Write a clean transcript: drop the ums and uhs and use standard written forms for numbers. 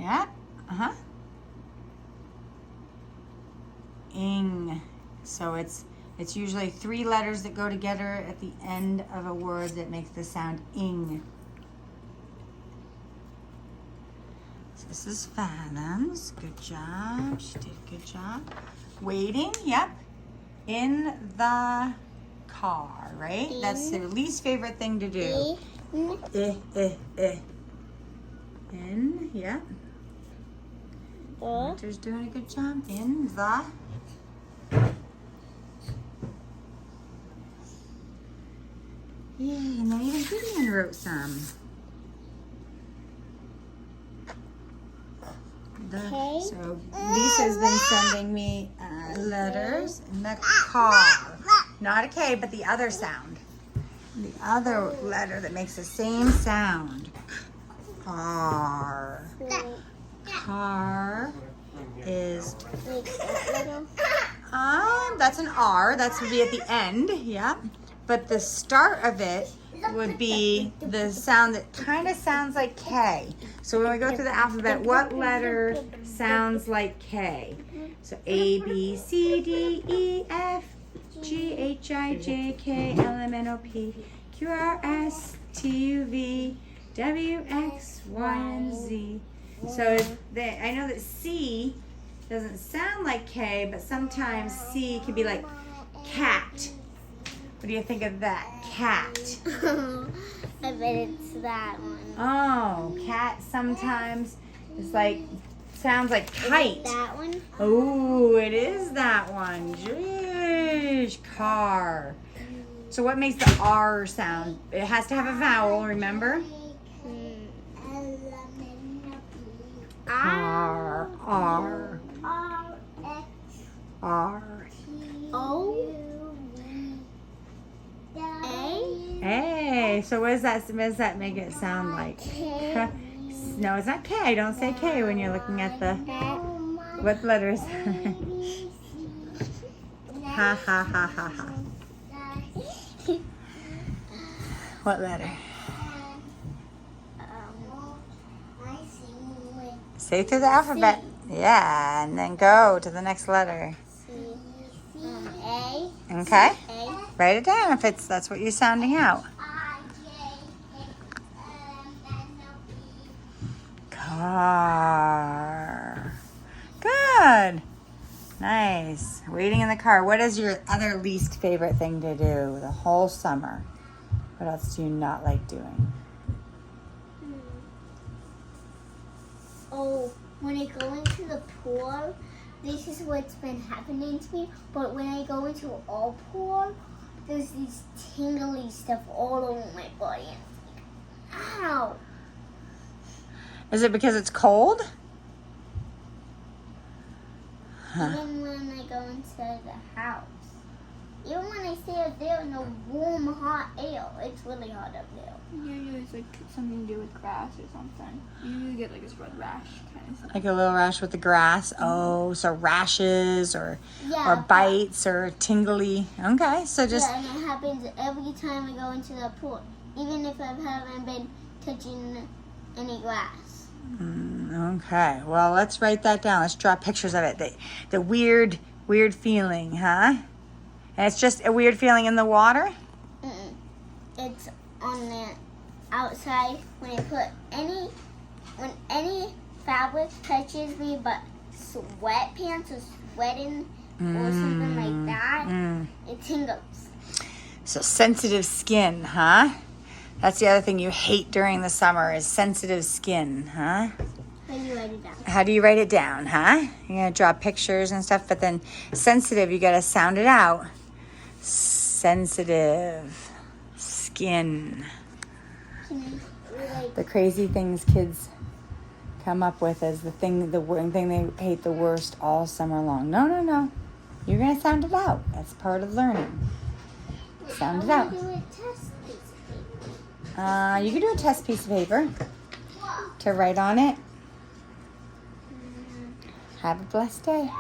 Yeah. Ing. So it's usually 3 letters that go together at the end of a word that makes the sound ing. So this is fathoms. Good job. She did a good job. Waiting. Yep. In the car, right? That's their least favorite thing to do. In. Yep. Hunter's doing a good job. In the. Yay, and then even Gideon wrote some. So Lisa's been sending me letters in the car. Not a K, but the other sound. The other letter that makes the same sound. Car. Car is... that's an R. That's would be at the end. Yeah. But the start of it would be the sound that kind of sounds like K. So when we go through the alphabet, what letter sounds like K? So A, B, C, D, E, F, G, H, I, J, K, L, M, N, O, P, Q, R, S, T, U, V, W, X, Y, and Z. So I know that C doesn't sound like K, but sometimes C could be like cat. What do you think of that? Cat. I bet it's that one. Oh, cat sometimes is like, sounds like kite. Is it that one? Oh, it is that one. Jeez, car. So what makes the R sound? It has to have a vowel, remember? R, R, R. O. Hey, so what does that make it sound like? K. No, it's not K. Don't say K when you're looking at the... What letters? Ha, ha, ha, ha, ha. What letter? Say through the alphabet. Yeah, and then go to the next letter. A. Okay. A. Write it down if that's what you're sounding out. Car. Good. Nice. Waiting in the car. What is your other least favorite thing to do the whole summer? What else do you not like doing? Oh, when I go into the pool, this is what's been happening to me. But when I go into all pool, there's these tingly stuff all over my body. And it's like, ow. Is it because it's cold? Huh. Even when I go inside the house. Even when I stay up there in the warm, hot air, it's really hot up there. Usually it's like something to do with grass or something. You usually get like this red rash kind of stuff. Like a little rash with the grass. Oh, so rashes or bites or tingly. Okay, so just... Yeah, and it happens every time I go into the pool. Even if I haven't been touching any grass. Okay, well, let's write that down. Let's draw pictures of it. The weird feeling, huh? And it's just a weird feeling in the water? Mm-mm. It's on the outside when any fabric touches me, but sweatpants or sweating or something like that, it tingles. So sensitive skin, huh? That's the other thing you hate during the summer is sensitive skin, huh? How do you write it down? How do you write it down, huh? You're going to draw pictures and stuff, but then sensitive, you got to sound it out. Sensitive skin. The crazy things kids come up with as the one thing they hate the worst all summer long. No. You're going to sound it out. That's part of learning. Sound it out. Do a test piece of paper. You can do a test piece of paper to write on it. Have a blessed day.